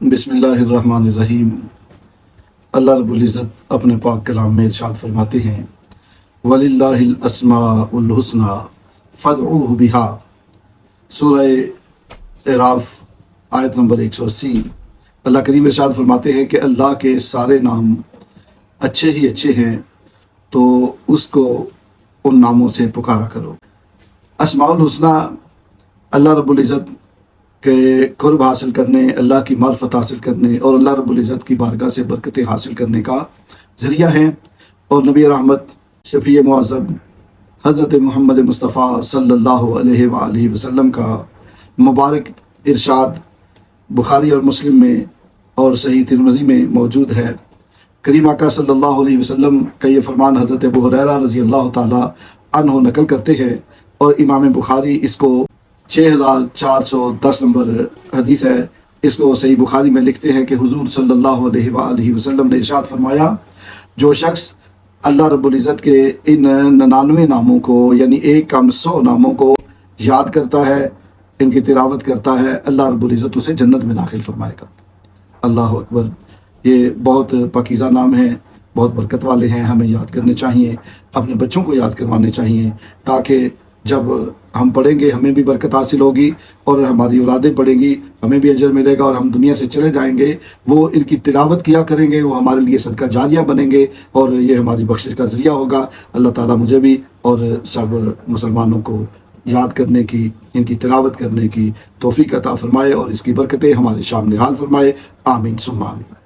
بسم اللہ الرحمن الرحیم۔ اللہ رب العزت اپنے پاک کلام میں ارشاد فرماتے ہیں وَلِلَّهِ الْأَسْمَاءُ الْحُسْنَى فَادْعُوهُ بِهَا۔ سورہ اعراف آیت نمبر 180۔ اللہ کریم ارشاد فرماتے ہیں کہ اللہ کے سارے نام اچھے ہی اچھے ہیں، تو اس کو ان ناموں سے پکارا کرو۔ اسماء الحسنہ اللہ رب العزت کے قرب حاصل کرنے، اللہ کی معرفت حاصل کرنے اور اللہ رب العزت کی بارگاہ سے برکتیں حاصل کرنے کا ذریعہ ہیں، اور نبی رحمت شفیع معظم حضرت محمد مصطفیٰ صلی اللہ علیہ وآلہ وسلم کا مبارک ارشاد بخاری اور مسلم میں اور صحیح ترمذی میں موجود ہے۔ کریم آقا صلی اللہ علیہ وسلم کا یہ فرمان حضرت ابو ہریرہ رضی اللہ تعالی عنہ نقل کرتے ہیں، اور امام بخاری اس کو 6410 نمبر حدیث ہے، اس کو صحیح بخاری میں لکھتے ہیں کہ حضور صلی اللہ علیہ وآلہ وسلم نے ارشاد فرمایا، جو شخص اللہ رب العزت کے ان 99 ناموں کو یعنی ایک کم 100 ناموں کو یاد کرتا ہے، ان کی تلاوت کرتا ہے، اللہ رب العزت اسے جنت میں داخل فرمائے گا۔ اللہ اکبر۔ یہ بہت پاکیزہ نام ہیں، بہت برکت والے ہیں، ہمیں یاد کرنے چاہیے، اپنے بچوں کو یاد کروانے چاہیے، تاکہ جب ہم پڑھیں گے ہمیں بھی برکت حاصل ہوگی، اور ہماری اولادیں پڑھیں گی ہمیں بھی اجر ملے گا، اور ہم دنیا سے چلے جائیں گے وہ ان کی تلاوت کیا کریں گے، وہ ہمارے لیے صدقہ جاریہ بنیں گے، اور یہ ہماری بخشش کا ذریعہ ہوگا۔ اللہ تعالیٰ مجھے بھی اور سب مسلمانوں کو یاد کرنے کی، ان کی تلاوت کرنے کی توفیق عطا فرمائے، اور اس کی برکتیں ہمارے شامل حال فرمائے۔ آمین ثم آمین۔